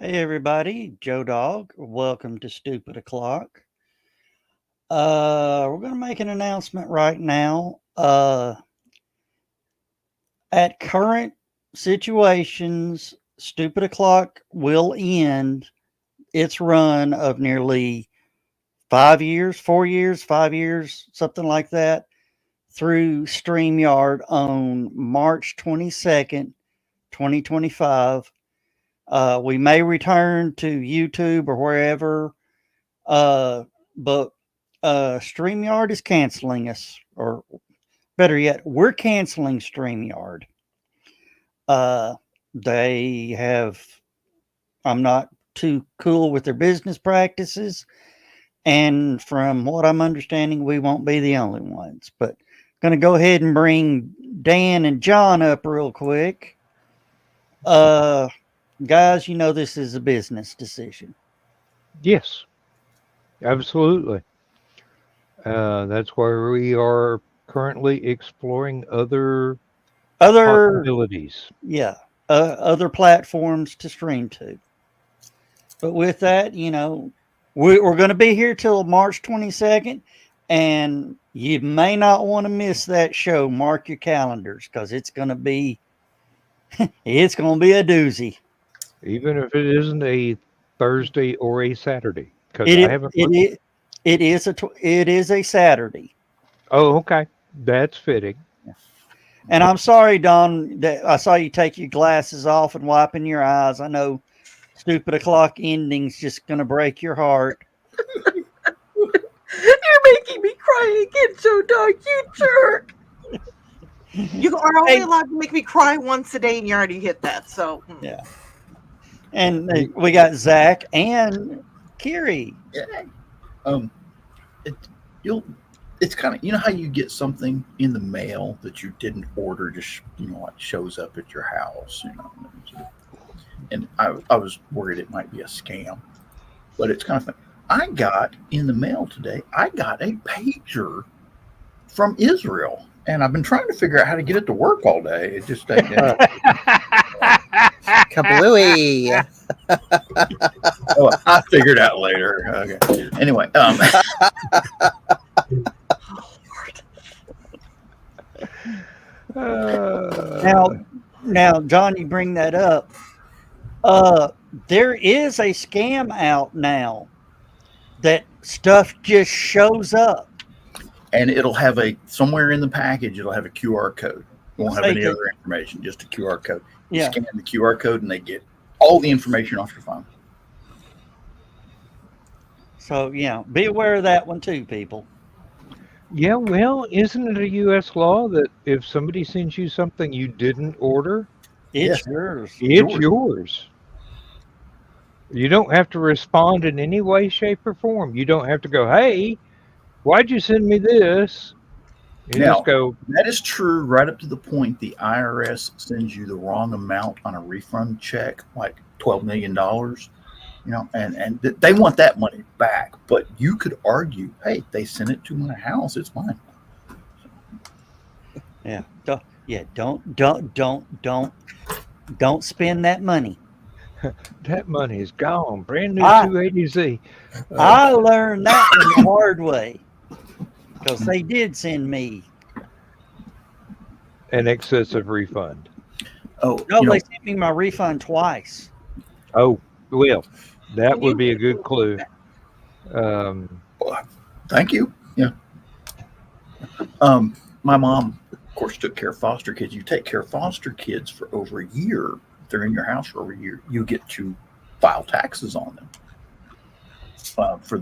Hey everybody, Joe Dog. Welcome to Stupid O'clock. We're gonna make an announcement right now. At current situations, Stupid O'clock will end its run of nearly 5 years, 4 years, 5 years, something like that, through StreamYard on March 22nd, 2025. We may return to YouTube or wherever, but StreamYard is canceling us, or better yet, we're canceling StreamYard. They have, I'm not too cool with their business practices, and from what I'm understanding, we won't be the only ones. But going to go ahead and bring Dan and John up real quick. Guys, you know this is a business decision. Yes, absolutely. That's why we are currently exploring other Other, possibilities. yeah, other platforms to stream to. But with that, we're going to be here till March 22nd, and you may not want to miss that show. Mark your calendars because it's going to be a doozy. Even if it isn't a Thursday or a Saturday, because It I is haven't it looked. is it is a Saturday. Oh, okay. That's fitting. And I'm sorry, Don, that I saw you take your glasses off and wiping your eyes. I know Stupid O'Clock ending's just going to break your heart. You're making me cry again, Joe Dog, you jerk. You are only Hey, allowed to make me cry once a day, and you already hit that. So, yeah. And You- we got Zach and Kiri. Yeah. Um, it you'll it's kind of how you get something in the mail that you didn't order, just like shows up at your house, and I was worried it might be a scam, but it's kind of fun. I got in the mail today. I got a pager from Israel, and I've been trying to figure out how to get it to work all day. It just Kablooey. oh, I figured out later. Okay. Anyway, Now, Uh, now, John, you bring that up. Uh, there is a scam out now that stuff just shows up. and it'll have somewhere in the package. It'll have a QR code. It won't have Say any that- other information. Just a QR code. You Yeah. scan the QR code, and they get all the information off your phone. So, be aware of that one too, people. yeah, well, isn't it a U.S. law that if somebody sends you something you didn't order, It's Yes. yours. it's yours? You don't have to respond in any way, shape, or form. You don't have to go, hey, why'd you send me this? You Now, just go, that is true right up to the point the IRS sends you the wrong amount on a refund check, like $12 million, and they want that money back. But you could argue, hey, they sent it to my house. It's mine. Yeah. Don't spend that money. that money is gone. Brand new I 280Z. I learned that one the hard way because they did send me. An excessive refund. Oh, No, they sent me my refund twice. Oh, well, that Can would you- be a good clue. Um, thank you. Yeah. My mom, of course, took care of foster kids. You take care of foster kids for over a year. If they're in your house for over a year, you get to file taxes on them for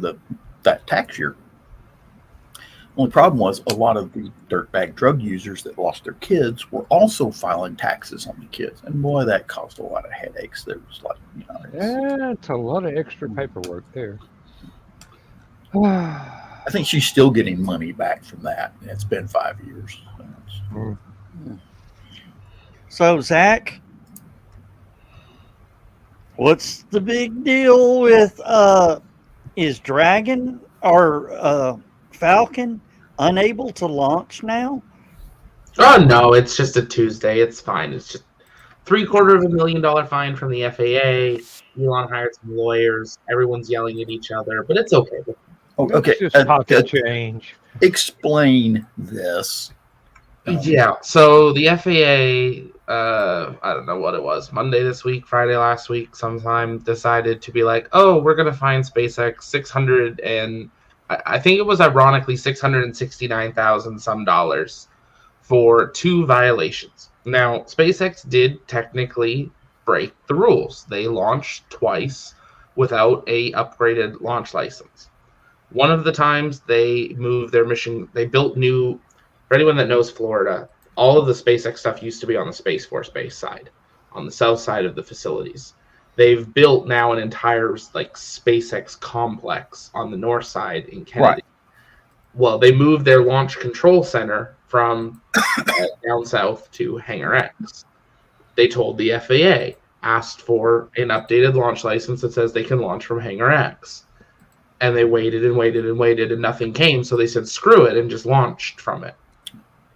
that tax year. Only problem was a lot of the dirtbag drug users that lost their kids were also filing taxes on the kids, and boy, that caused a lot of headaches. There was that's a lot of extra paperwork there. I think she's still getting money back from that. And it's been 5 years. Mm. So, Zach, what's the big deal with is Dragon or Falcon unable to launch now? Oh no, it's just a Tuesday. It's fine. It's just $750,000 fine from the FAA. Elon hired some lawyers. Everyone's yelling at each other, but it's okay. Oh, It's okay. just pocket change. Explain this. Yeah, so the FAA, I don't know what it was, Monday this week, Friday last week, sometime, decided to be like, oh, we're going to fine SpaceX 600 and I think it was ironically 669,000 some dollars for 2 violations. Now, SpaceX did technically break the rules. They launched twice without a upgraded launch license. One of the times they moved their mission, they built new. For anyone that knows Florida, all of the SpaceX stuff used to be on the Space Force Base side, on the south side of the facilities. They've built now an entire SpaceX complex on the north side in Kennedy. Right. Well, they moved their launch control center from down south to Hangar X. They told the FAA, asked for an updated launch license that says they can launch from Hangar X. And they waited and waited and waited, and nothing came. So they said, screw it, and just launched from it.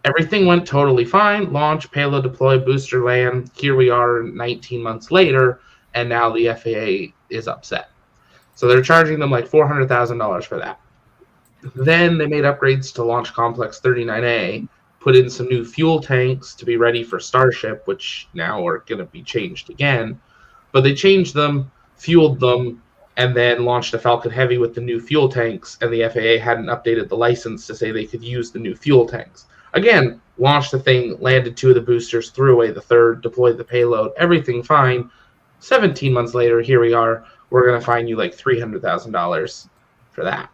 Everything went totally fine. Launch, payload deploy, booster land. Here we are 19 months later, and now the FAA is upset. So they're charging them like $400,000 for that. Then they made upgrades to Launch Complex 39A, put in some new fuel tanks to be ready for Starship, which now are going to be changed again. But they changed them, fueled them, and then launched a Falcon Heavy with the new fuel tanks, and the FAA hadn't updated the license to say they could use the new fuel tanks. Again, launched the thing, landed 2 of the boosters, threw away the 3rd, deployed the payload, everything fine. 17 months later, here we are. We're going to fine you like $300,000 for that.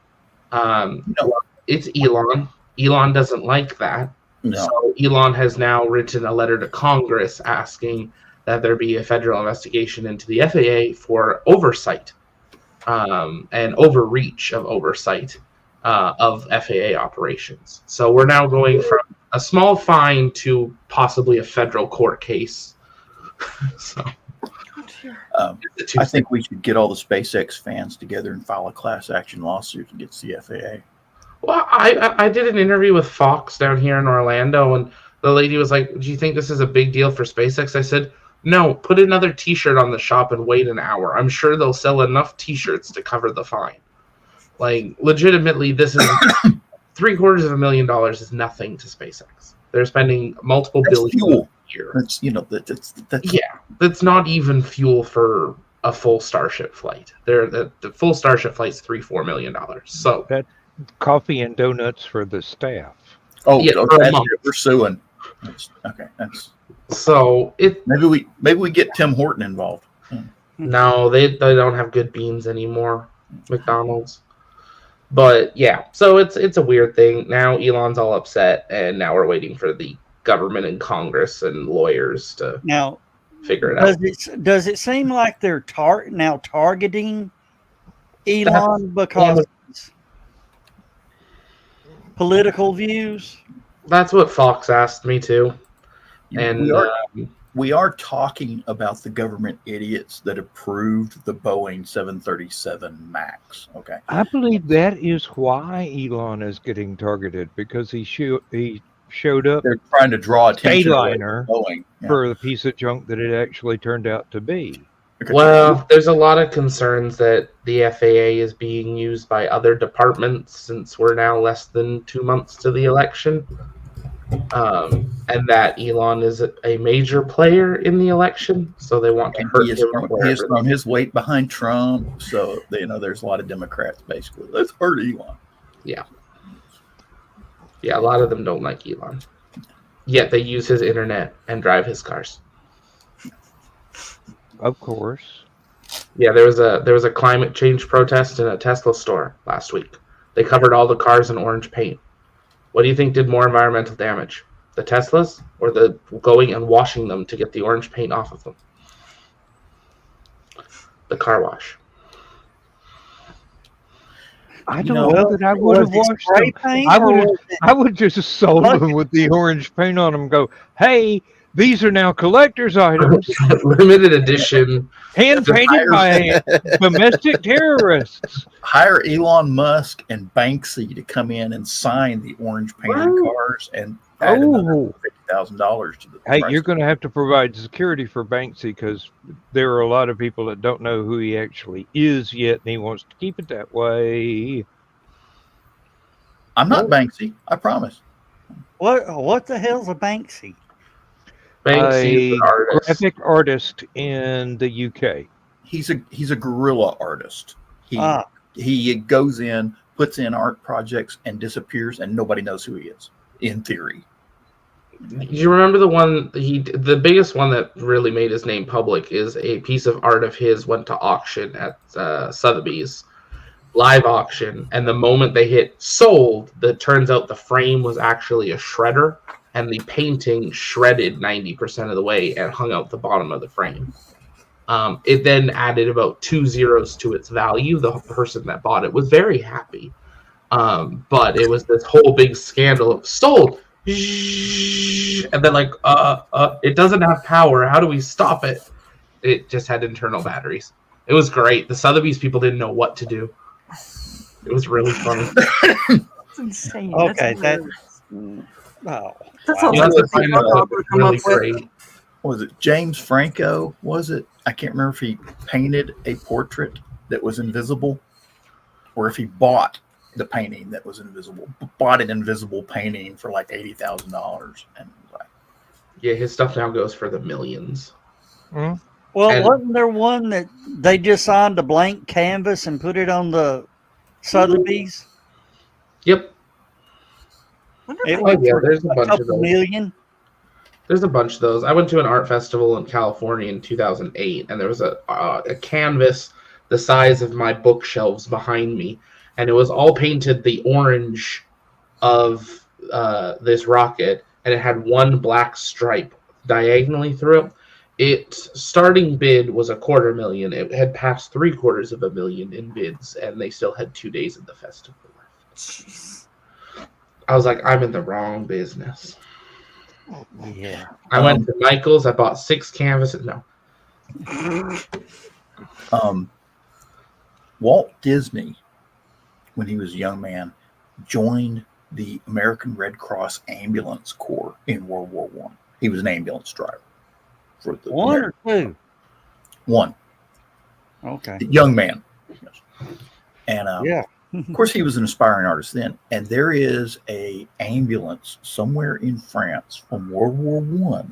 It's Elon. Elon doesn't like that. No. So Elon has now written a letter to Congress asking that there be a federal investigation into the FAA for oversight and overreach of oversight of FAA operations. So we're now going from a small fine to possibly a federal court case. So I think we should get all the SpaceX fans together and file a class action lawsuit against the FAA. Well, I did an interview with Fox down here in Orlando, and the lady was like, do you think this is a big deal for SpaceX? I said, no, put another T-shirt on the shop and wait an hour. I'm sure they'll sell enough T-shirts to cover the fine. Like, legitimately, this is $750,000 is nothing to SpaceX. They're spending multiple billion fuel a year. That's That's not even fuel for a full Starship flight. The full Starship flight's $3-4 million. So That coffee and donuts for the staff. Oh, Yeah, okay, for a that's month. what we're suing. Okay, that's so it maybe we get Tim Horton involved. no, they don't have good beans anymore, McDonald's. But yeah, so it's a weird thing. Now Elon's all upset, and now we're waiting for the government and Congress and lawyers to Now, figure it out. does it seem like they're now targeting Elon because of his political views? That's what Fox asked me too. And We are talking about the government idiots that approved the Boeing 737 MAX. Okay. I believe that is why Elon is getting targeted, because he showed up They're trying to draw attention away Dayliner from Boeing. Yeah. for the piece of junk that it actually turned out to be. well, there's a lot of concerns that the FAA is being used by other departments since we're now less than 2 months to the election. And that Elon is a major player in the election, so they want to hurt him. He has thrown his weight behind Trump, so there's a lot of Democrats basically. Let's hurt Elon. Yeah, a lot of them don't like Elon. Yet they use his internet and drive his cars. Of course. Yeah, there was a climate change protest in a Tesla store last week. They covered all the cars in orange paint. What do you think did more environmental damage? The Teslas or the going and washing them to get the orange paint off of them? The car wash. I don't know that I would have washed them. I would just sold them with the orange paint on them and go, hey, These are now collector's items, Limited edition. hand painted by domestic terrorists. Hire Elon Musk and Banksy to come in and sign the orange painted Wow. cars and add another $50,000 to the Hey, price. you're going to have to provide security for Banksy because there are a lot of people that don't know who he actually is yet, and he wants to keep it that way. I'm not Banksy, I promise. What the hell's a Banksy? Banksy is A an artist. graphic artist in the UK. He's a guerrilla artist. He goes in, puts in art projects, and disappears, and nobody knows who he is. In theory, Do you remember the one the biggest one that really made his name public is a piece of art of his went to auction at Sotheby's, live auction, and the moment they hit sold, it turns out the frame was actually a shredder, and the painting shredded 90% of the way and hung out the bottom of the frame. It then added about 2 zeros to its value. The person that bought it was very happy, but it was this whole big scandal of sold. And then it doesn't have power. How do we stop it? It just had internal batteries. It was great. The Sotheby's people didn't know what to do. It was really funny. That's insane. Okay, That's Oh, That's wow. all You have to That's find what out Bob that it's come really up with. great. was it James Franco? Was it? I can't remember if he painted a portrait that was invisible, or if he bought the painting that was invisible. Bought an invisible painting for like $80,000, and like, Yeah, his stuff now goes for the millions. Well, And- wasn't there one that they just signed a blank canvas and put it on the Sotheby's? Yep. Wonder if It I Oh, went yeah, for there's a a bunch of couple those. million. There's a bunch of those. I went to an art festival in California in 2008, and there was a canvas the size of my bookshelves behind me, and it was all painted the orange of this rocket, and it had one black stripe diagonally through it. Its starting bid was $250,000. It had passed $750,000 in bids, and they still had 2 days of the festival left. Jeez. I was like, I'm in the wrong business. Yeah. I went to Michael's. I bought 6 canvases. No. Walt Disney, when he was a young man, joined the American Red Cross Ambulance Corps in World War I. He was an ambulance driver for the One or two? one Okay. young man. Yes. And Yeah. of course, he was an aspiring artist then. And there is a ambulance somewhere in France from World War I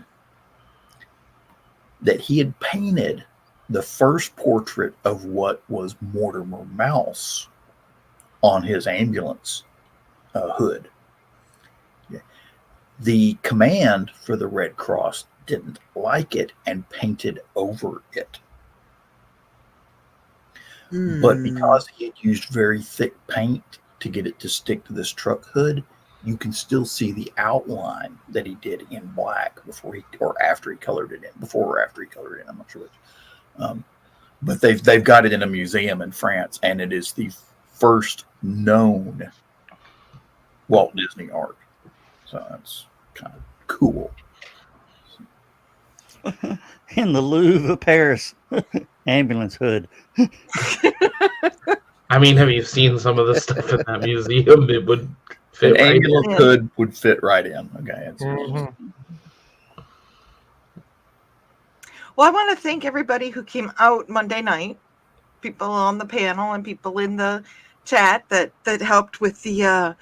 that he had painted the first portrait of what was Mortimer Mouse on his ambulance hood. Yeah. The command for the Red Cross didn't like it and painted over it. But because he had used very thick paint to get it to stick to this truck hood, you can still see the outline that he did in black before he or after he colored it in. Before or after he colored it in, I'm not sure which. But they've got it in a museum in France, and it is the first known Walt Disney art. So that's kind of cool. In the Louvre of Paris ambulance hood. I mean, have you seen some of the stuff in that museum? It would fit An right in. ambulance hood would fit right in. Okay. It's, Well, I want to thank everybody who came out Monday night, people on the panel and people in the chat that helped with the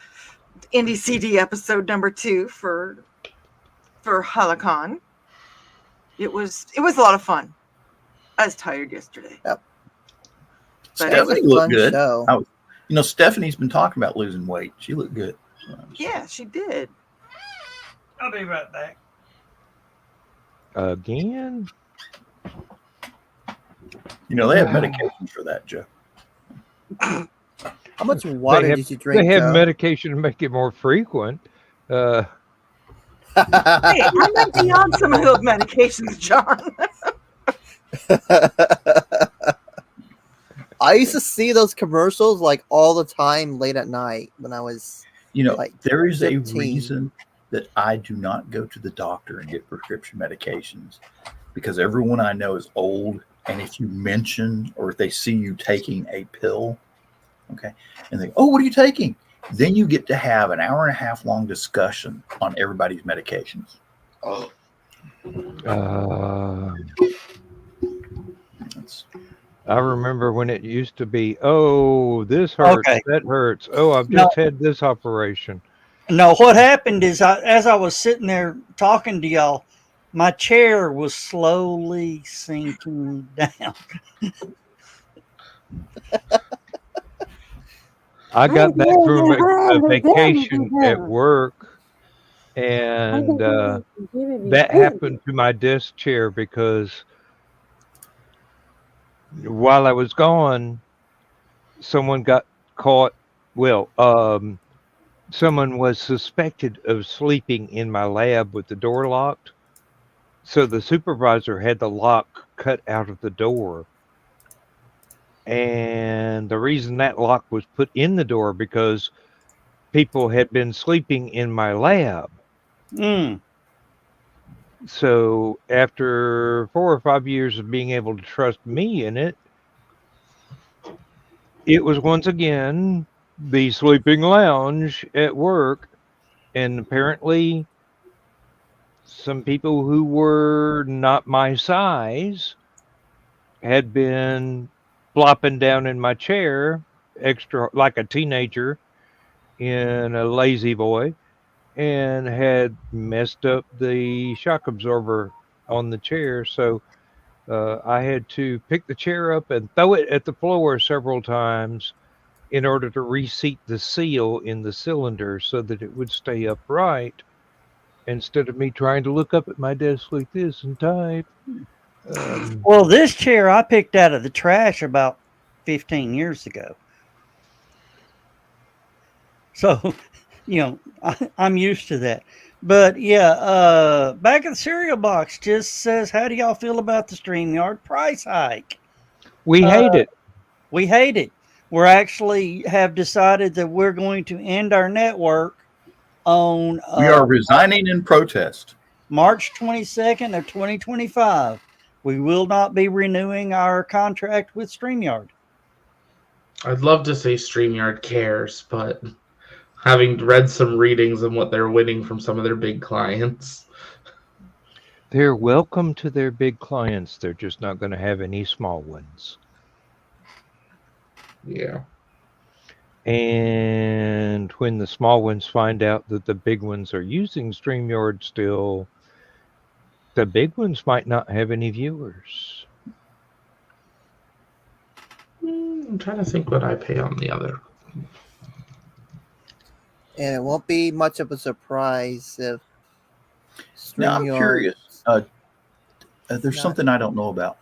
Indie CD episode number 2 for HallowCon. It was a lot of fun. I was tired yesterday. Yep. But That was Stephanie a looked fun good. show. Stephanie's been talking about losing weight. She looked good. yeah, she did. I'll be right back. Again? They have medications for that, Joe. How much water They did you drink? They have Joe? medication to make it more frequent. Hey, I might be on some of those medications, John. I used to see those commercials like all the time late at night when I was There is a 15. reason that I do not go to the doctor and get prescription medications because everyone I know is old. And if you mention or if they see you taking a pill, okay, and they, oh, what are you taking? Then you get to have an hour and a half long discussion on everybody's medications. Oh, I remember when it used to be, oh, this hurts, Okay. that hurts. Oh, I've just had this operation. No, what happened is as I was sitting there talking to y'all, my chair was slowly sinking down. I got back from a vacation at work, and that happened to my desk chair because while I was gone, someone got caught. Well, someone was suspected of sleeping in my lab with the door locked. So the supervisor had the lock cut out of the door. And the reason that lock was put in the door because people had been sleeping in my lab. Mm. So after 4 or 5 years of being able to trust me in it, it was once again the sleeping lounge at work. And apparently some people who were not my size had been flopping down in my chair extra like a teenager in a lazy boy and had messed up the shock absorber on the chair. So I had to pick the chair up and throw it at the floor several times in order to reseat the seal in the cylinder so that it would stay upright instead of me trying to look up at my desk like this and type. Well, this chair I picked out of the trash about 15 years ago. So, I'm used to that. But yeah, back in the cereal box just says, how do y'all feel about the StreamYard price hike? We hate it. We hate it. We're actually have decided that we're going to end our network on we are resigning in protest. March 22nd of 2025. We will not be renewing our contract with StreamYard. I'd love to say StreamYard cares, but having read some readings on what they're winning from some of their big clients. They're welcome to their big clients. They're just not going to have any small ones. Yeah. And when the small ones find out that the big ones are using StreamYard still, the big ones might not have any viewers. I'm trying to think what I pay on the other. And it won't be much of a surprise if Now, I'm StreamYard- curious. There's something I don't know about.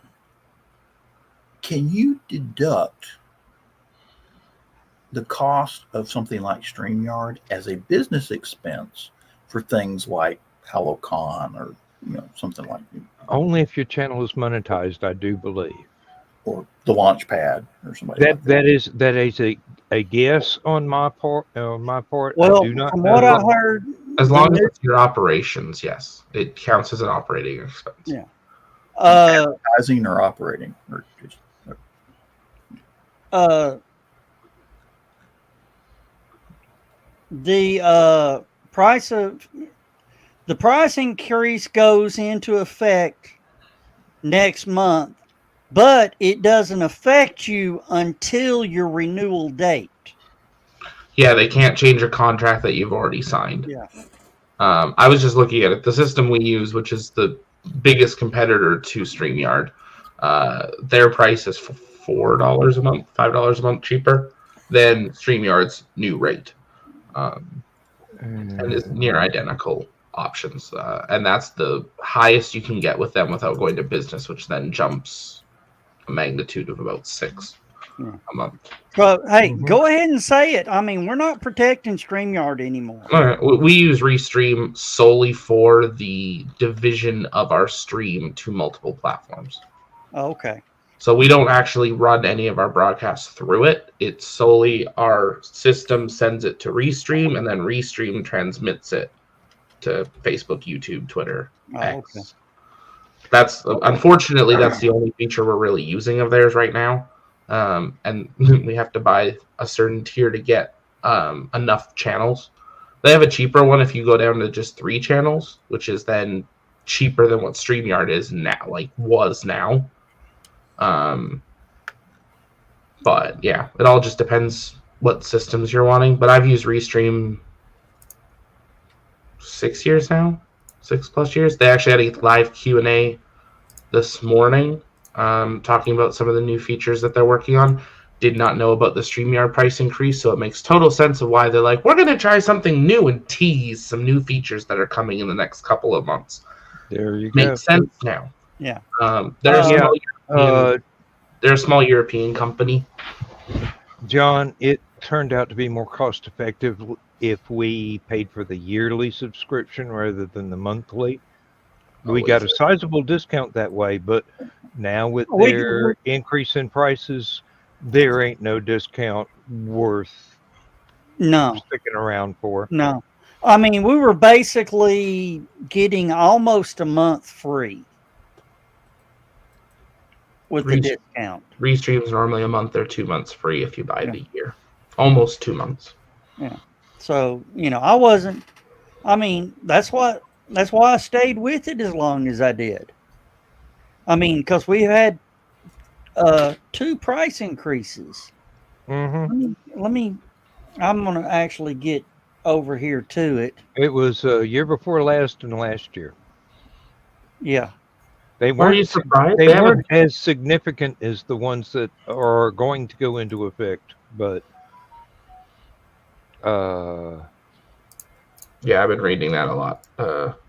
Can you deduct the cost of something like StreamYard as a business expense for things like HallowCon or something like that? Only if your channel is monetized, I do believe. Or the Launchpad or somebody like that. That is a guess on my part. Well, I do not from know. what I heard, As long as it's your operations, yes, it counts as an operating expense. Yeah. Advertising or operating or just the price increase goes into effect next month, but it doesn't affect you until your renewal date. Yeah, they can't change a contract that you've already signed. Yeah. I was just looking at it. The system we use, which is the biggest competitor to StreamYard, their price is $4 a month, $5 a month cheaper than StreamYard's new rate. And it's near identical options. And that's the highest you can get with them without going to business, which then jumps a magnitude of about 6 a month. But hey, go ahead and say it. I mean, we're not protecting StreamYard anymore. All right. We use Restream solely for the division of our stream to multiple platforms. Okay. So we don't actually run any of our broadcasts through it. It's solely our system sends it to Restream, and then Restream transmits it to Facebook, YouTube, Twitter, Oh, X. okay. That's unfortunately that's the only feature we're really using of theirs right now, and we have to buy a certain tier to get enough channels. They have a cheaper one if you go down to just 3 channels, which is then cheaper than what StreamYard is now, was now. But yeah, it all just depends what systems you're wanting. But I've used Restream 6 years now, 6+ years. They actually had a live Q&A this morning, talking about some of the new features that they're working on. Did not know about the StreamYard price increase, so it makes total sense of why they're like, we're going to try something new and tease some new features that are coming in the next couple of months. There you go. Makes sense now. Yeah. They're, Yeah. they're a small European company. John, it turned out to be more cost effective if we paid for the yearly subscription rather than the monthly. We got a sizable discount that way, but now with their increase in prices, there ain't no discount worth sticking around for. No. I mean, we were basically getting almost a month free with the discount. Restream's normally a month or 2 months free if you buy it a year. Almost 2 months. Yeah. So, that's why I stayed with it as long as I did. I mean, because we had 2 price increases. Mm-hmm. I'm going to actually get over here to it. It was year before last and last year. Yeah. They Were you weren't, surprised? they weren't as significant as the ones that are going to go into effect, but yeah, I've been reading that a lot.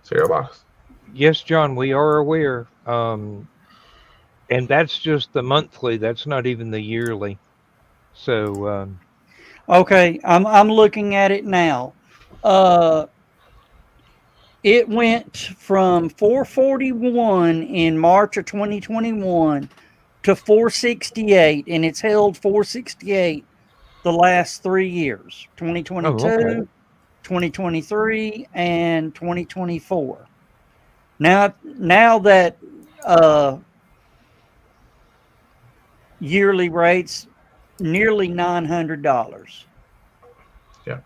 Cereal Box. Yes, John, we are aware. And that's just the monthly. That's not even the yearly. So okay, I'm looking at it now. It went from $441 in March of 2021 to $468, and it's held $468 the last 3 years, 2022, 2023, and 2024. Now that yearly rates nearly $900. Yeah.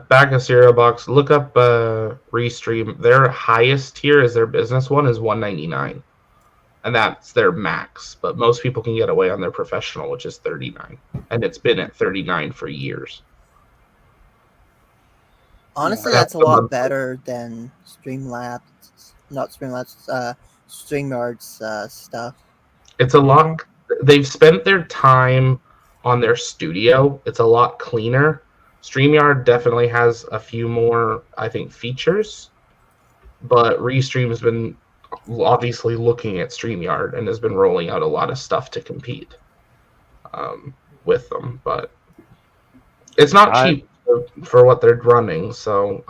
Back of Cereal Box. Look up Restream. Their highest tier is their business one is $199, and that's their max. But most people can get away on their professional, which is $39, and it's been at $39 for years. Honestly, that's a lot better than StreamYard's stuff. It's a lot. They've spent their time on their studio. It's a lot cleaner. StreamYard definitely has a few more, I think, features, but Restream has been obviously looking at StreamYard and has been rolling out a lot of stuff to compete with them. But it's not cheap for what they're running. So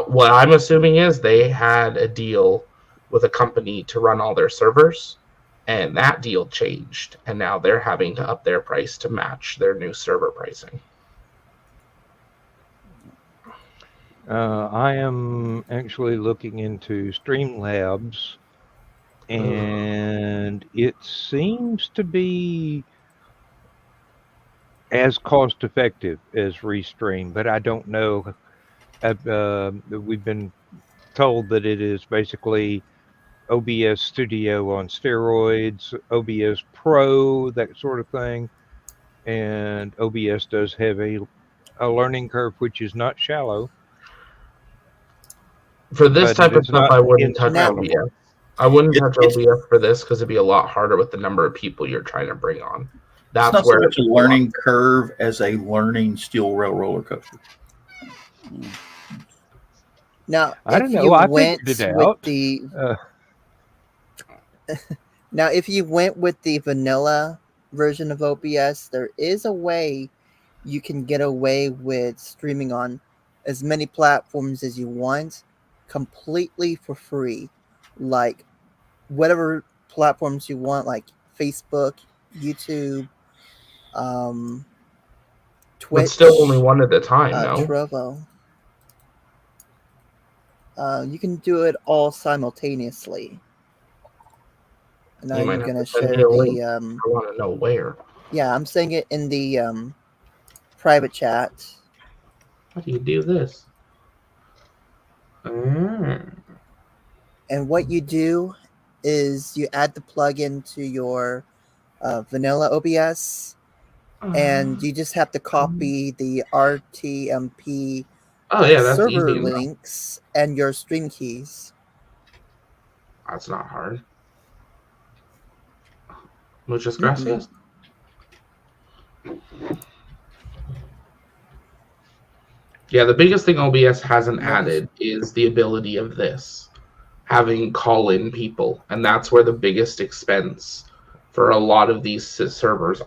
what I'm assuming is they had a deal with a company to run all their servers, and that deal changed, and now they're having to up their price to match their new server pricing. I am actually looking into Streamlabs, and it seems to be as cost effective as Restream, but I don't know. We've been told that it is basically OBS Studio on steroids, OBS Pro, that sort of thing, and OBS does have a learning curve which is not shallow. For this type of stuff, I wouldn't touch OBS. I wouldn't touch OBS for this because it'd be a lot harder with the number of people you're trying to bring on. That's not so much a learning curve as a learning steel rail roller coaster. Now, I don't know. I figured it out. Now, if you went with the vanilla version of OBS, there is a way you can get away with streaming on as many platforms as you want, completely for free. Like whatever platforms you want, like Facebook, YouTube, Twitch. But still only one at a time, no? Trovo. You can do it all simultaneously. And You might I'm have gonna to send share me a link. the I want to know where. yeah, I'm saying it in the private chat. How do you do this? And what you do is you add the plugin to your vanilla OBS, and you just have to copy the RTMP Oh yeah, that's server easy enough. links and your stream keys. That's not hard. Muchas Mm-mm. gracias. Yeah, the biggest thing OBS hasn't added is the ability of this, having call-in people, and that's where the biggest expense for a lot of these servers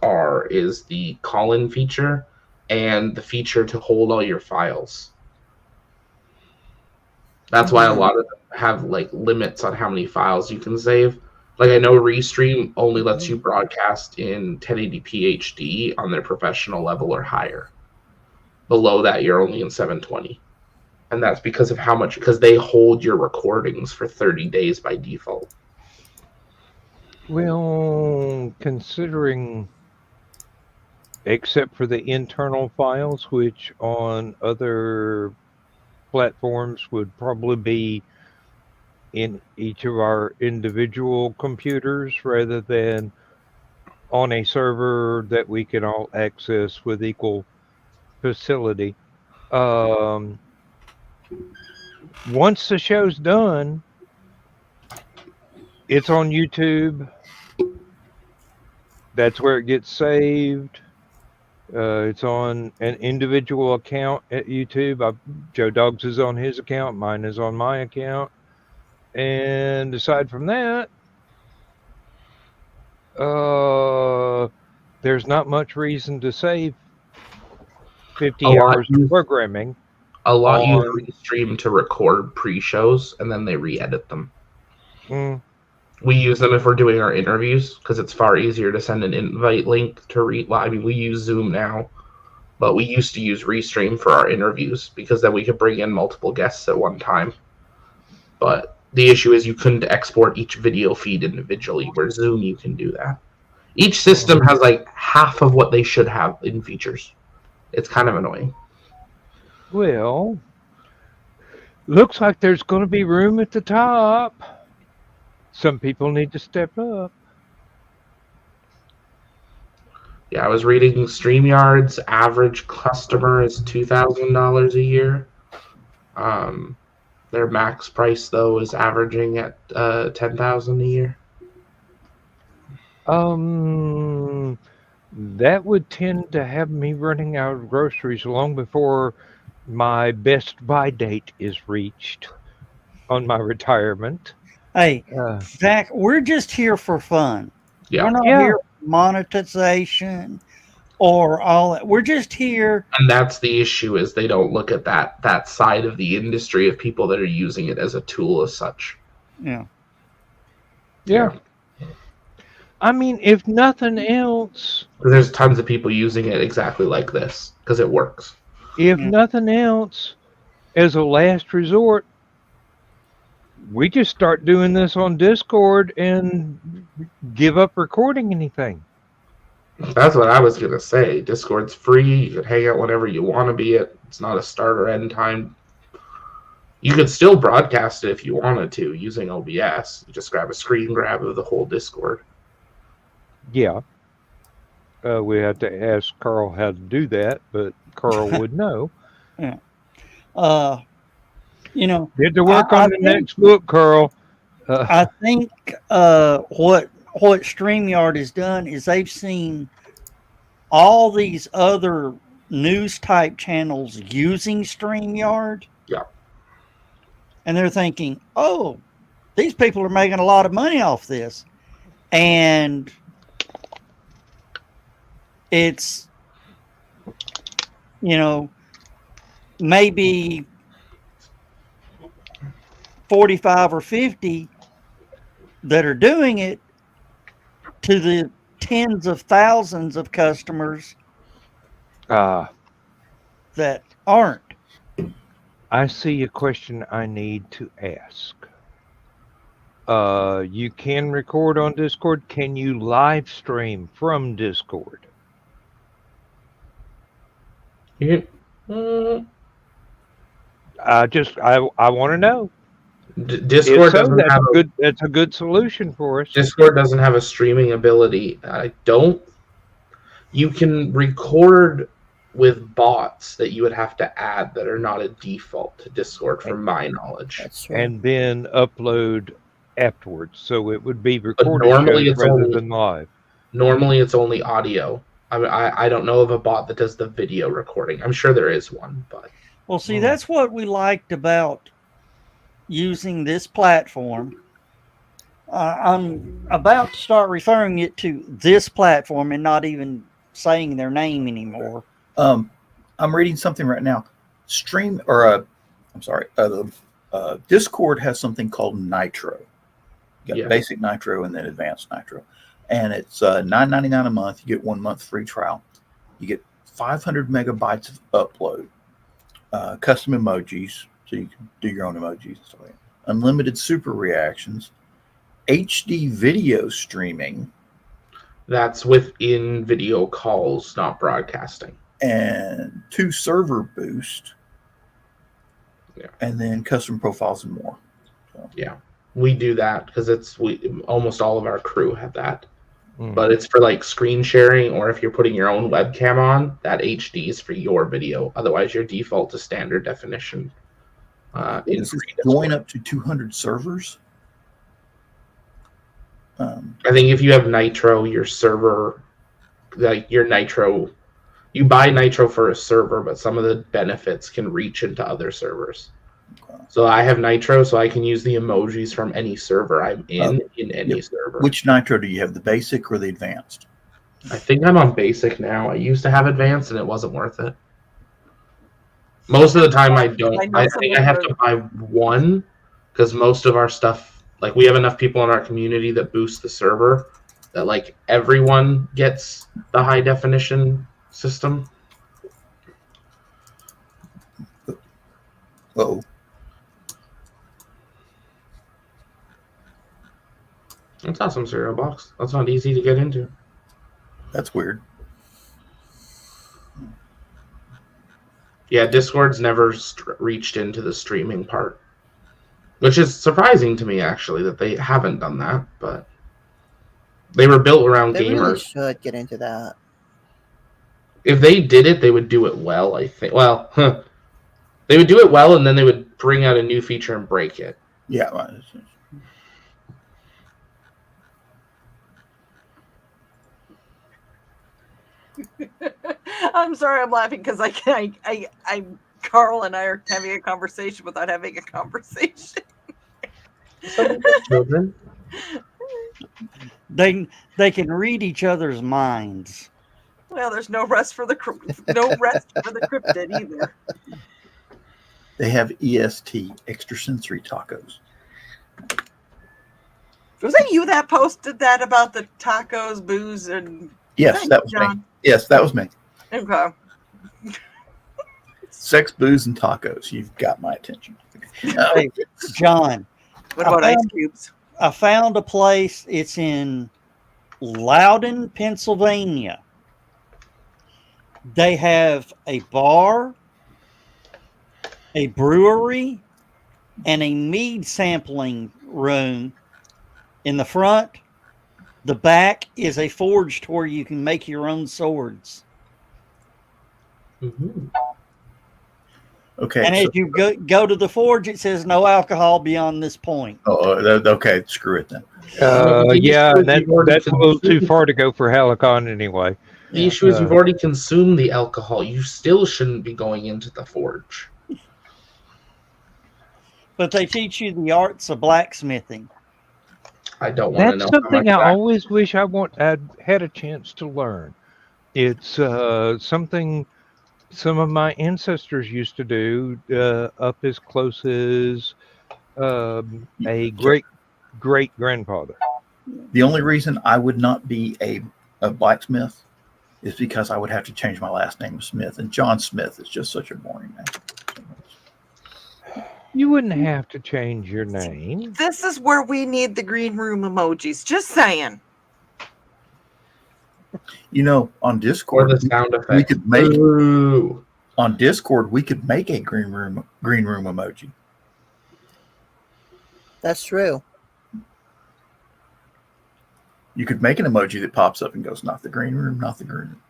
is the call-in feature and the feature to hold all your files. That's why a lot of them have like limits on how many files you can save. Like I know Restream only lets you broadcast in 1080p HD on their professional level or higher. Below that, you're only in 720. And that's because of because they hold your recordings for 30 days by default. Well, considering, except for the internal files, which on other platforms would probably be in each of our individual computers rather than on a server that we can all access with equal facility. Once the show's done, it's on YouTube. That's where it gets saved. It's on an individual account at YouTube. Joe Dogs is on his account. Mine is on my account. And aside from that, there's not much reason to save 50 hours of programming. A lot use Restream to record pre-shows and then they re-edit them. We use them if we're doing our interviews because it's far easier to send an invite link to read. Well, I mean, we use Zoom now, but we used to use Restream for our interviews because then we could bring in multiple guests at one time. But the issue is you couldn't export each video feed individually, where Zoom you can do that. Each system has like half of what they should have in features. It's kind of annoying. Well, looks like there's going to be room at the top. Some people need to step up. Yeah, I was reading StreamYard's average customer is $2,000 a year. Their max price though is averaging at $10,000 a year. That would tend to have me running out of groceries long before my best buy date is reached on my retirement. Hey, Zach, we're just here for fun. Yeah. We're not here for monetization or all that. We're just here. And that's the issue, is they don't look at that side of the industry of people that are using it as a tool as such. Yeah. I mean, if nothing else, there's tons of people using it exactly like this because it works. If nothing else, as a last resort, we just start doing this on Discord and give up recording anything. That's what I was going to say. Discord's free. You can hang out whenever you want to be it. It's not a start or end time. You could still broadcast it if you wanted to using OBS. You just grab a screen grab of the whole Discord. Yeah. We had to ask Carl how to do that, but Carl would know. Yeah. Get to work on the next book, Carl. I think what StreamYard has done is they've seen all these other news type channels using StreamYard. Yeah. And they're thinking, oh, these people are making a lot of money off this. And it's, maybe 45 or 50 that are doing it to the tens of thousands of customers that aren't. I see a question I need to ask. You can record on Discord. Can you live stream from Discord? You can, I want to know. If Discord so, doesn't have that's a good solution for us. Discord doesn't have a streaming ability. You can record with bots that you would have to add that are not a default to Discord, from my knowledge. That's true. And then upload afterwards. So it would be But recorded normally shows it's rather only than live. normally it's only audio. I don't know of a bot that does the video recording. I'm sure there is one, but Well, see, that's what we liked about using this platform. I'm about to start referring it to this platform and not even saying their name anymore. I'm reading something right now. Discord has something called Nitro. You got basic Nitro and then advanced Nitro, and it's $9.99 a month. You get 1 month free trial. You get 500 megabytes of upload, custom emojis, so you can do your own emojis and stuff like that. Unlimited super reactions, HD video streaming. that's within video calls, not broadcasting. And 2 server boost. Yeah. And then custom profiles and more. So. Yeah, we do that because almost all of our crew have that. Mm. But it's for like screen sharing, or if you're putting your own webcam on, that HD is for your video. Otherwise, your default to standard definition. Going up to 200 servers. I think if you have Nitro, your server, like your Nitro, you buy Nitro for a server, but some of the benefits can reach into other servers. Okay. So I have Nitro, so I can use the emojis from any server I'm in any server. Which Nitro do you have, the basic or the advanced? I think I'm on basic now. I used to have advanced, and it wasn't worth it. Most of the time, I don't. I think I have to buy one because most of our stuff, like we have enough people in our community that boost the server that like everyone gets the high definition system. Uh-oh. That's awesome, cereal box. That's not easy to get into. That's weird. Yeah, Discord's never reached into the streaming part, which is surprising to me, actually, that they haven't done that. But they were built around They gamers. really should get into that. If they did it, they would do it well, I think. Well, they would do it well, and then they would bring out a new feature and break it. Yeah. I'm sorry, I'm laughing because Carl and I are having a conversation without having a conversation. Children. They can read each other's minds. Well, there's no rest for the cryptid either. They have EST, extrasensory tacos. Was that you that posted that about the tacos, booze, and Yes, that was me. Yes, that was me. Okay. Sex, booze, and tacos. You've got my attention. Hey, John, What about ice cubes? I found a place. It's in Loudon, Pennsylvania. They have a bar, a brewery, and a mead sampling room in the front. The back is a forge where you can make your own swords. Mm-hmm. Okay. And as you go to the forge, it says no alcohol beyond this point. Okay. Screw it then. Yeah, that's a little too far to go for HallowCon anyway. The issue is you've already consumed the alcohol. You still shouldn't be going into the forge. But they teach you the arts of blacksmithing. I don't want to know. That's something I always wish I'd had a chance to learn. It's something some of my ancestors used to do up as close as a great grandfather. The only reason I would not be a blacksmith is because I would have to change my last name to Smith, and John Smith is just such a boring name. You wouldn't have to change your name. This is where we need the green room emojis. Just saying. You know, on Or Discord, the sound effect. we could make Ooh. on Discord we could make a green room emoji. That's true. You could make an emoji that pops up and goes, "Not the green room, not the green room."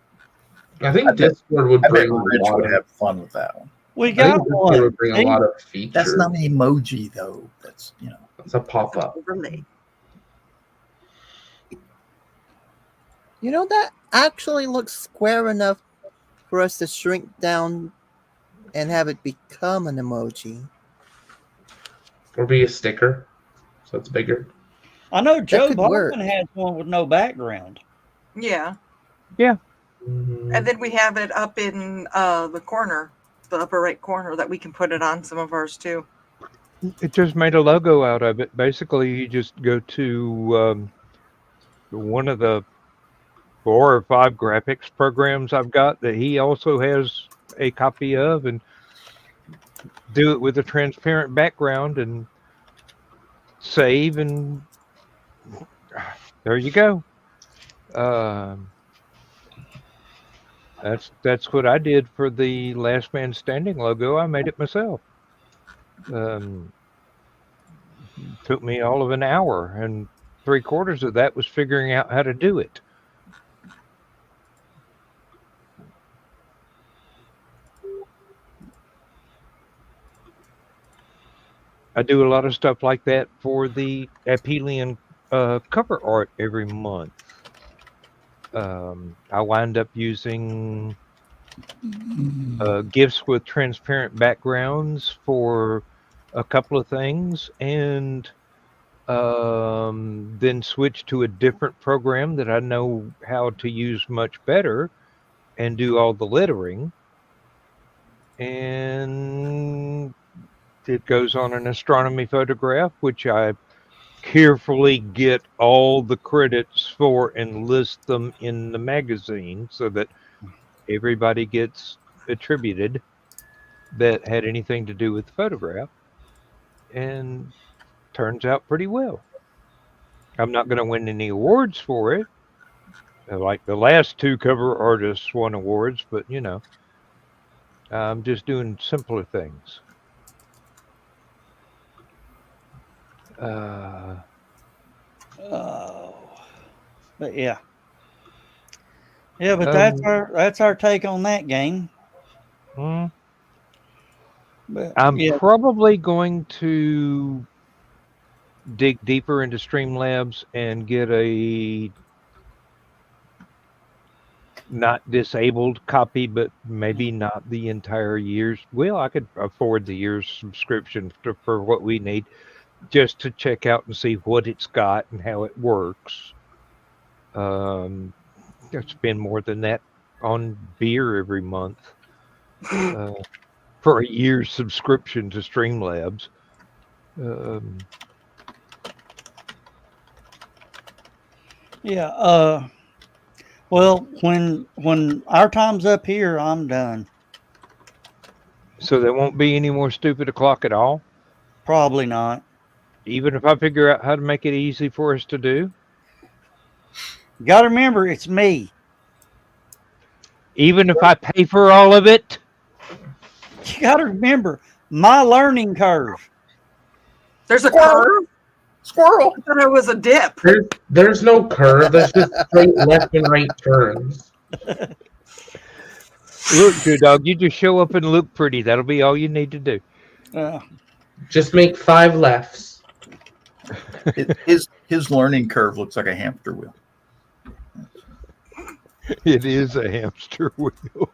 I think I bet- Discord would I bet bring a Rich lot would of. have fun with that one. We I think got Discord one. would bring a lot of features. That's not an emoji though. That's It's a pop up. Overlay. You know, that actually looks square enough for us to shrink down and have it become an emoji. Or be a sticker, so it's bigger. I know Joe could work. Baldwin has one with no background. Yeah. Mm-hmm. And then we have it up in the corner, the upper right corner, that we can put it on some of ours too. It just made a logo out of it. Basically, you just go to one of the 4 or 5 graphics programs I've got that he also has a copy of, and do it with a transparent background and save, and there you go. That's what I did for the Last Man Standing logo. I made it myself. Took me all of an hour, and 3/4 of that was figuring out how to do it. I do a lot of stuff like that for the Apelian cover art every month. I wind up using gifts with transparent backgrounds for a couple of things, and then switch to a different program that I know how to use much better and do all the lettering. And it goes on an astronomy photograph, which I carefully get all the credits for and list them in the magazine so that everybody gets attributed that had anything to do with the photograph, and turns out pretty well. I'm not going to win any awards for it. Like the last 2 cover artists won awards, but I'm just doing simpler things. But yeah, but that's our take on that game. But I'm yeah, probably going to dig deeper into Streamlabs and get a not disabled copy, but maybe not the entire year's. Well, I could afford the year's subscription for what we need, just to check out and see what it's got and how it works. I spend more than that on beer every month for a year's subscription to Streamlabs. yeah. Well, when our time's up here, I'm done. So there won't be any more stupid o'clock at all? Probably not. Even if I figure out how to make it easy for us to do? You got to remember, it's me. Even if I pay for all of it? You got to remember my learning curve. There's a curve. Squirrel. I thought it was a dip. There's no curve. There's just straight left and right turns. Look, good dog, you just show up and look pretty. That'll be all you need to do. Just make 5 lefts. His learning curve looks like a hamster wheel. It is a hamster wheel.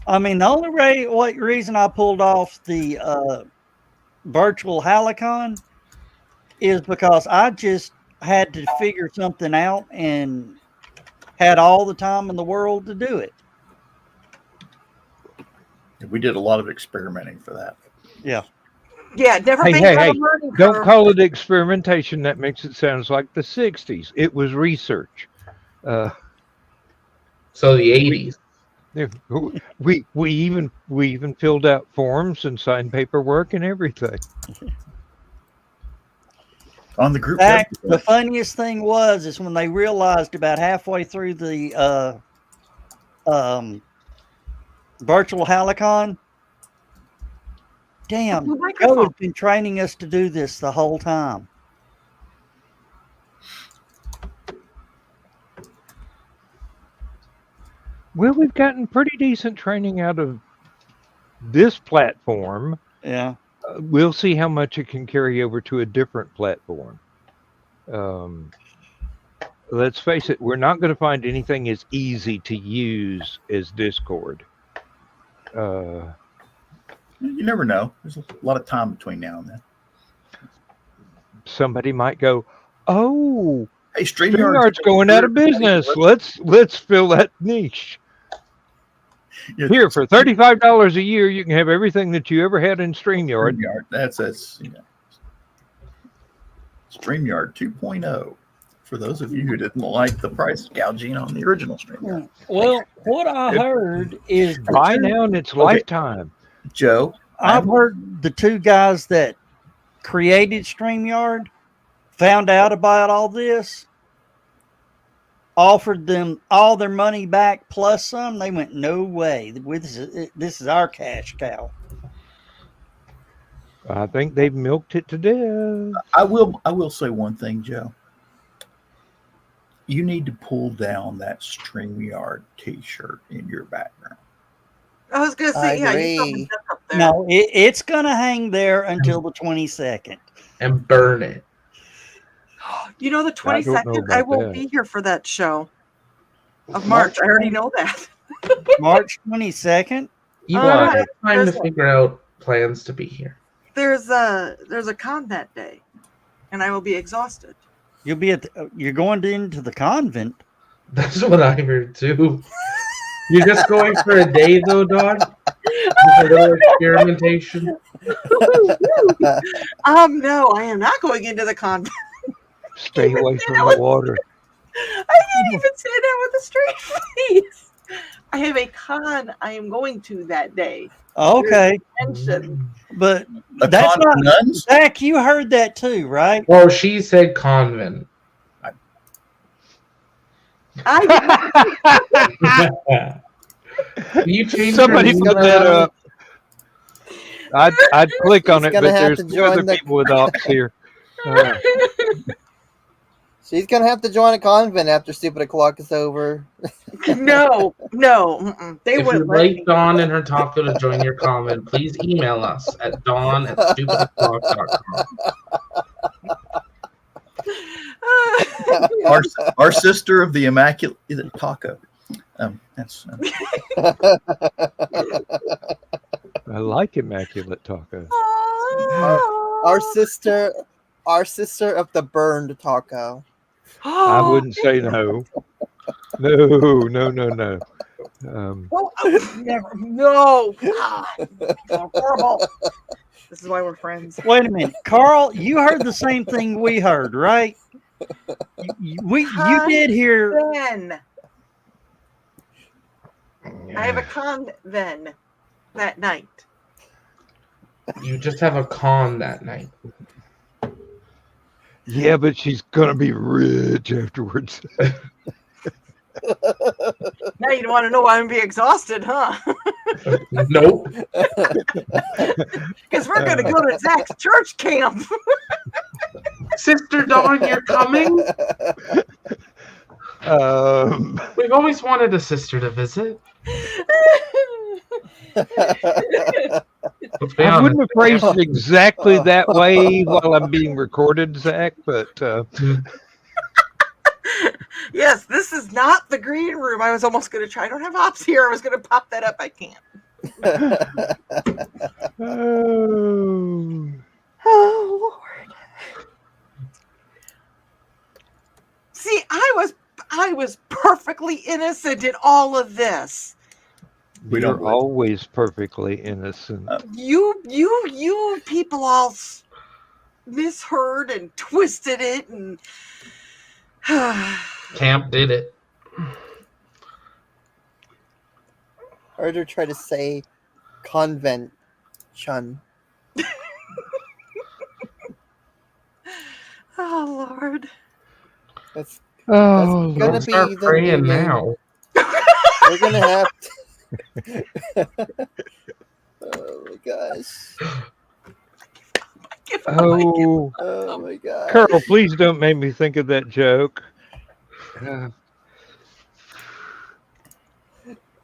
I mean, the only reason I pulled off the virtual HallowCon is because I just had to figure something out and had all the time in the world to do it. We did a lot of experimenting for that. Yeah. Yeah, never Hey, been hey, on hey, a learning don't curve. call it experimentation. That makes it sound like the 60s. It was research. So the 80s. Yeah, we even filled out forms and signed paperwork and everything. On the group. fact, text. the funniest thing was is when they realized about halfway through the virtual HallowCon. Damn, The Joe microphone. has been training us to do this the whole time. Well, we've gotten pretty decent training out of this platform. Yeah. We'll see how much it can carry over to a different platform. Let's face it, we're not going to find anything as easy to use as Discord. You never know. There's a lot of time between now and then. Somebody might go, "Oh, Hey, StreamYard's going out of business. Let's fill that niche." Yeah, Here, for $35 a year, you can have everything that you ever had in StreamYard. That's StreamYard 2.0. For those of you who didn't like the price gouging on the original StreamYard. Well, what I heard is Buy now and it's lifetime. Joe, I've heard the two guys that created StreamYard found out about all this, offered them all their money back plus some. They went, no way. This is our cash cow. I think they've milked it to death. I will say one thing, Joe. You need to pull down that StreamYard T-shirt in your background. I was gonna I say, yeah, agree. you probably stuck up there. No, it's going to hang there until the 22nd. And burn it. You know, the I don't know 22nd, about I won't that. be here for that show of March. I already know that. March 22nd? You All want right. time to There's a- figure out plans to be here. There's a con that day, and I will be exhausted. You'll be you're going into the convent. That's what I heard too. You're just going for a day though, Dawn? Just a little experimentation. No, I am not going into the con. Stay away from the water. I can't even say that with a straight face. I have a con I am going to that day. Okay, Mention. but A that's con of not nuns? Zach. You heard that too, right? Well, she said convent. I You changed Somebody your put gonna that have- up. I'd click on He's it, but gonna have there's to two other join the- people with ops here. She's gonna have to join a convent after Stupid O'Clock is over. no. They If wouldn't you'd let like me. Dawn and her taco to join your convent, please email us at dawn@stupidoclock.com. Our sister of the Immaculate Taco. That's I like Immaculate Taco. Our sister of the burned taco. I wouldn't say no. No. Oh, I would never. No. God, so horrible. This is why we're friends. Wait a minute, Carl. You heard the same thing we heard, right? You did hear. Then I have a con then that night. You just have a con that night. Yeah, but she's gonna be rich afterwards. Now you don't want to know why I'm gonna be exhausted, huh? Nope. Because we're gonna go to Zach's church camp. Sister Dawn, you're coming? We've always wanted a sister to visit. Let's be I honest. wouldn't have phrased it exactly that way while I'm being recorded, Zach, but Yes, this is not the green room. I was almost gonna try. I don't have ops here. I was gonna pop that up. I can't. Oh Lord. See, I was perfectly innocent in all of this. We you're don't believe- always perfectly innocent. You people all misheard and twisted it, and Camp did it. harder to try to say convention. Oh Lord. That's Oh, gonna Don't be start the new praying name. now. We're gonna have to... Oh my gosh. oh, Oh my gosh. Carol, please don't make me think of that joke.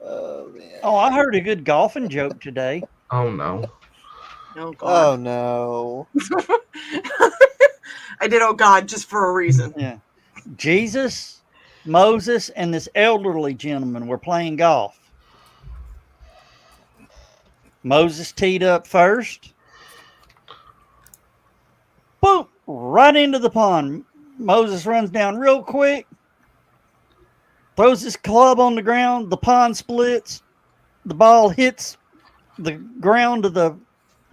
Oh man. Oh, I heard a good golfing joke today. Oh no. Oh God. Oh no. I did. Oh God, just for a reason. Yeah. Jesus, Moses, and this elderly gentleman were playing golf. Moses teed up first. Boom! Right into the pond. Moses runs down real quick, throws his club on the ground. The pond splits. The ball hits the ground to the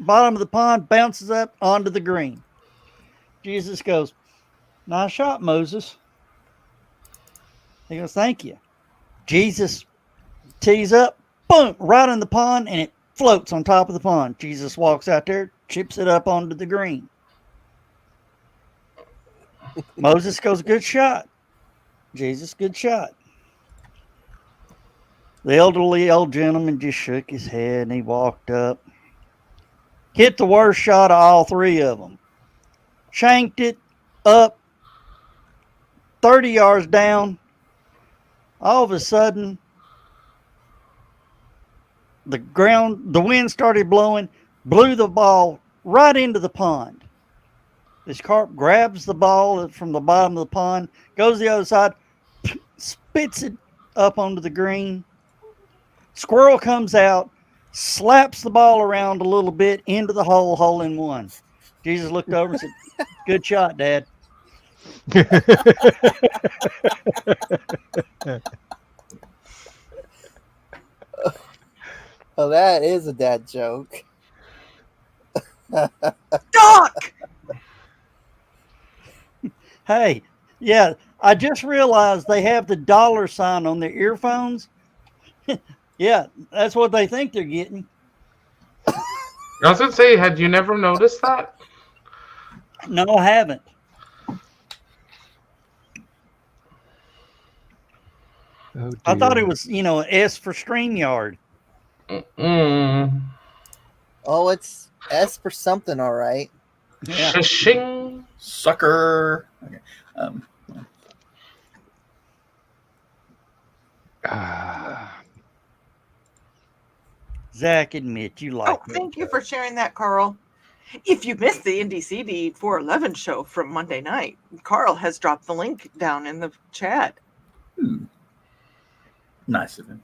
bottom of the pond, bounces up onto the green. Jesus goes, "Nice shot, Moses." He goes, "Thank you." Jesus tees up, boom, right in the pond, and it floats on top of the pond. Jesus walks out there, chips it up onto the green. Moses goes, "Good shot." Jesus, "Good shot." The elderly old gentleman just shook his head and he walked up. Hit the worst shot of all three of them. Shanked it up 30 yards down. All of a sudden, the wind started blowing, blew the ball right into the pond. This carp grabs the ball from the bottom of the pond, goes to the other side, spits it up onto the green. Squirrel comes out, slaps the ball around a little bit into the hole in one. Jesus looked over and said, "Good shot, Dad." Oh, that is a dad joke. Doc! Hey, yeah, I just realized they have the dollar sign on their earphones. Yeah, that's what they think they're getting. I was gonna say, had you never noticed that? No, I haven't. Oh, I thought it dear. was, an S for StreamYard. Mm. Oh, it's S for something, all right. Yeah. Shing. Sucker. Okay. Ah, Zach, admit you like Oh, that thank you joke. for sharing that, Carl. If you missed the NDCD 411 show from Monday night, Carl has dropped the link down in the chat. Nice of him.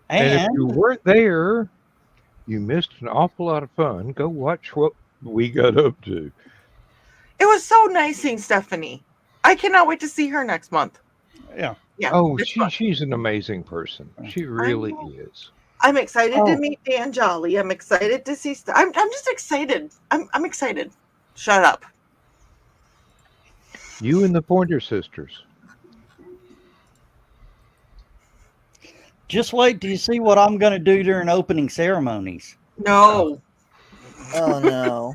and if And you weren't there, you missed an awful lot of fun. Go watch what we got up to. It was so nice seeing Stephanie. I cannot wait to see her next month. yeah. Yeah. Oh, it's fun. she's an amazing person. She really know. is. I'm excited to Oh. meet Dan Jolly. I'm excited to see. I'm just excited. I'm excited. Shut up. You and the Pointer Sisters. Just wait till you see what I'm going to do during opening ceremonies. No. Oh no.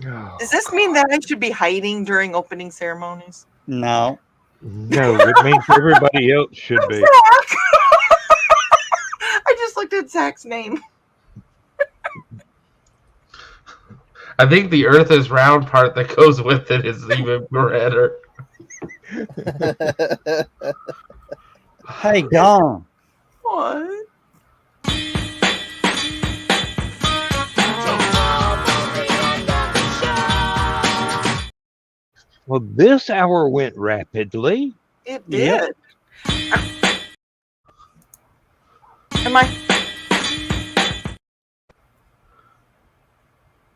Oh, Does this mean that I should be hiding during opening ceremonies? No. no, it means everybody else should be. Zach! I just looked at Zach's name. I think the Earth is round part that goes with it is even better. Hey, Dom. What? Well, this hour went rapidly. It Yep. did. Am I?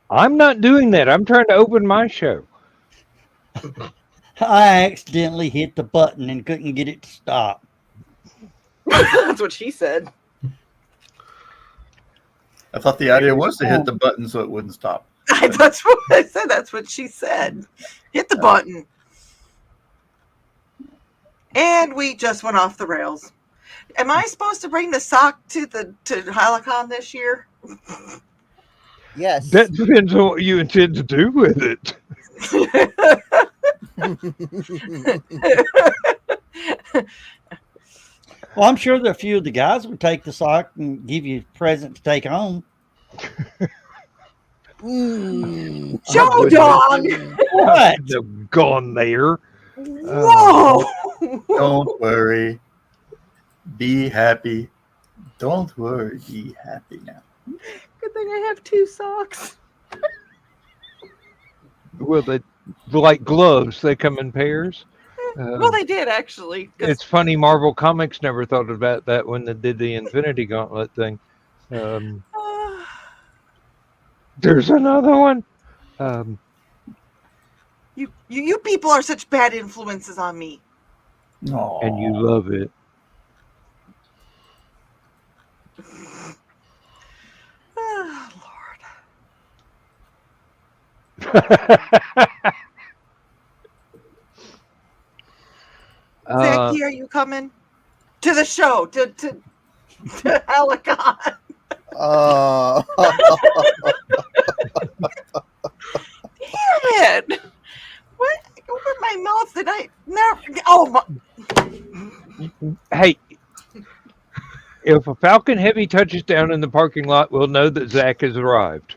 I'm not doing that. I'm trying to open my show. I accidentally hit the button and couldn't get it to stop. That's what she said. I thought the idea was to hit the button so it wouldn't stop. That's what I said. That's what she said. Hit the button. And we just went off the rails. Am I supposed to bring the sock to HallowCon this year? Yes. That depends on what you intend to do with it. Well, I'm sure that a few of the guys would take the sock and give you a present to take home. Joe Dog! What? I've gone there. Whoa! Don't worry. Be happy. Don't worry. Be happy now. Good thing I have 2 socks. Well, they like gloves. They come in pairs. Well, they did actually. 'Cause It's funny. Marvel Comics never thought about that when they did the Infinity Gauntlet thing. There's another one. you people are such bad influences on me. Aw. And you love it. Oh, Lord. Zachy, are you coming to the show? To HallowCon? Damn it! What? Open my mouth that I never. Oh my. Hey, if a Falcon Heavy touches down in the parking lot, we'll know that Zach has arrived.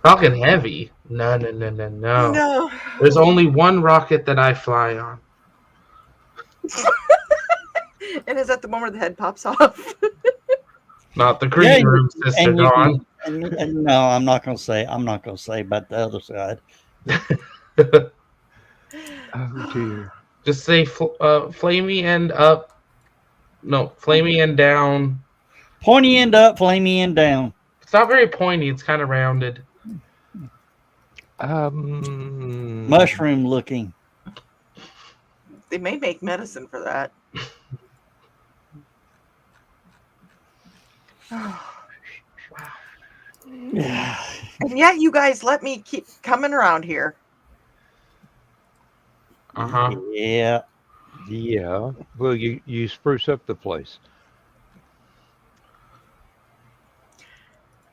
Falcon Heavy? No. No. There's only one rocket that I fly on. And is that the moment the head pops off? Not the green room, Sister And you Dawn. and no, I'm not going to say. I'm not going to say about the other side. Oh dear. Just say flamey end up. No, flamey end down. Pointy end up, flamey end down. It's not very pointy. It's kind of rounded. Mushroom looking. They may make medicine for that. Yeah. And yet you guys let me keep coming around here. Uh-huh. Yeah. Yeah. Well, you spruce up the place.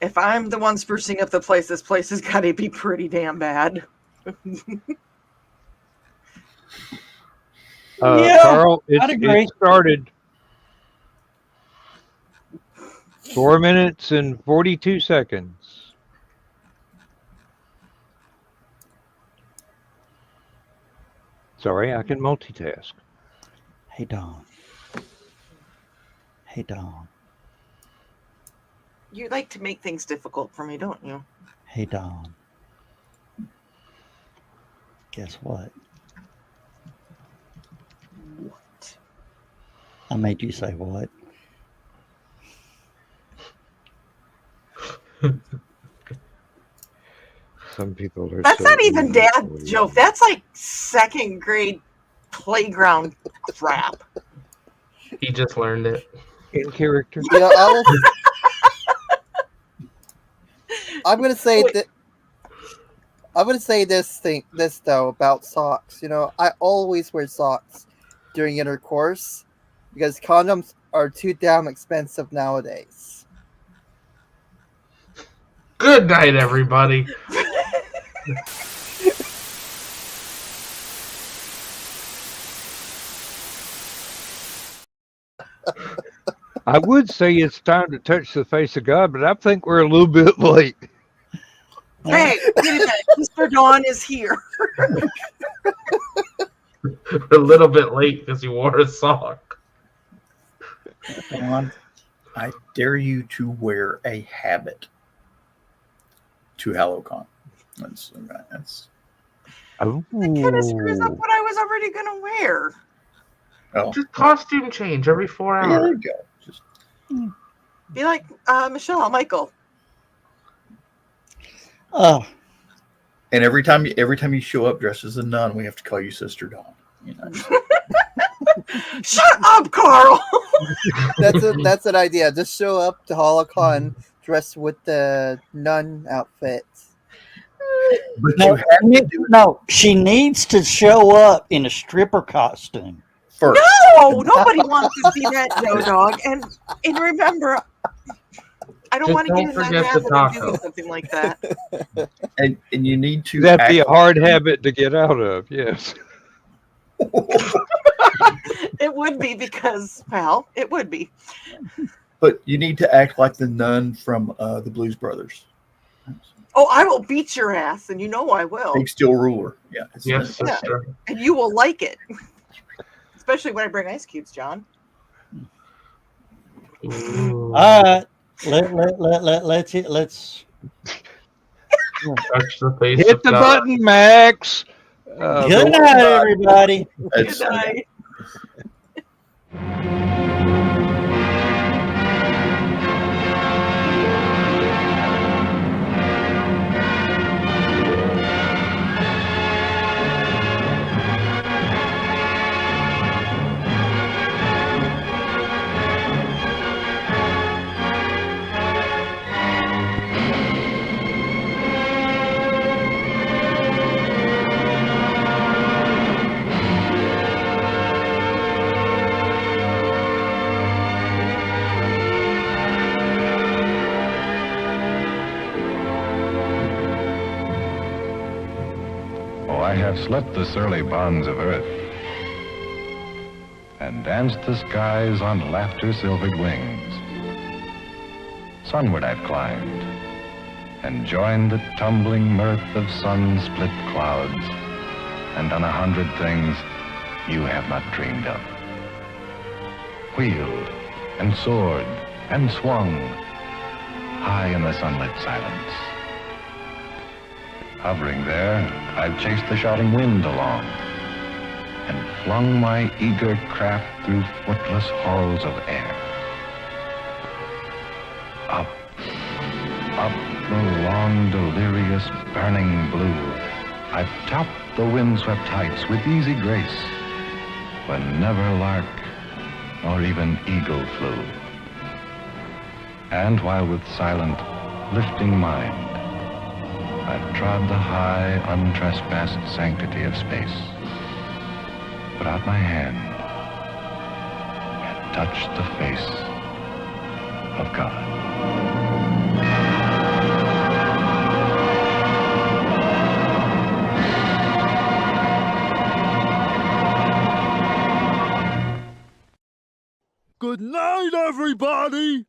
If I'm the one sprucing up the place, this place has got to be pretty damn bad. Yeah, Carl, I'd agree. it started 4 minutes and 42 seconds. Sorry, I can multitask. Hey, Dawn. Hey, Dawn. You like to make things difficult for me, don't you? Hey, Dawn. Guess what? What? I made you say what? Some people are. That's so not even easy dad for you. joke. That's like 2nd grade playground crap. He just learned it. In character. You know, I'm gonna say Wait. that. I'm gonna say this though about socks. You know, I always wear socks during intercourse because condoms are too damn expensive nowadays. Good night, everybody. I would say it's time to touch the face of God, but I think we're a little bit late. Hey, wait a minute. Mr. Dawn is here. A little bit late because you wore a sock. Dawn, I dare you to wear a habit to HallowCon. That's Oh. That kind of screws up what I was already going to wear. oh, Just costume change every 4 yeah, there hours. you go. Just Be like Michelle, Michael. Oh, and every time you show up dressed as a nun, we have to call you Sister Dawn. You know, Shut up, Carl. That's an idea. Just show up to HallowCon dressed with the nun outfit. But No, you have to do it no, she needs to show up in a stripper costume. first. No, nobody wants to see that, Joe Dog. And remember, I don't Just want to don't get in that forget the habit of taco. doing something like that. And you need to That'd be a act- hard habit to get out of. Yes. It would be because, well, it would be. But you need to act like the nun from the Blues Brothers. Oh, I will beat your ass, and you know I will. Big Steel Ruler. Yeah. It's Yes, Yeah. sister. And you will like it. Especially when I bring ice cubes, John. Ooh. All right, let's Touch the face Hit of the God. button, Max. good night, everybody. It's, Good night. Oh, I have slipped the surly bonds of earth and danced the skies on laughter-silvered wings. Sunward I've climbed and joined the tumbling mirth of sun-split clouds and done 100 things you have not dreamed of. Wheeled and soared and swung high in the sunlit silence. Hovering there, I've chased the shouting wind along and flung my eager craft through footless halls of air. Up, up the long, delirious, burning blue, I've topped the windswept heights with easy grace, when never lark nor even eagle flew. And while with silent, lifting mind, I've trod the high, untrespassed sanctity of space, put out my hand, and touched the face of God. Good night, everybody!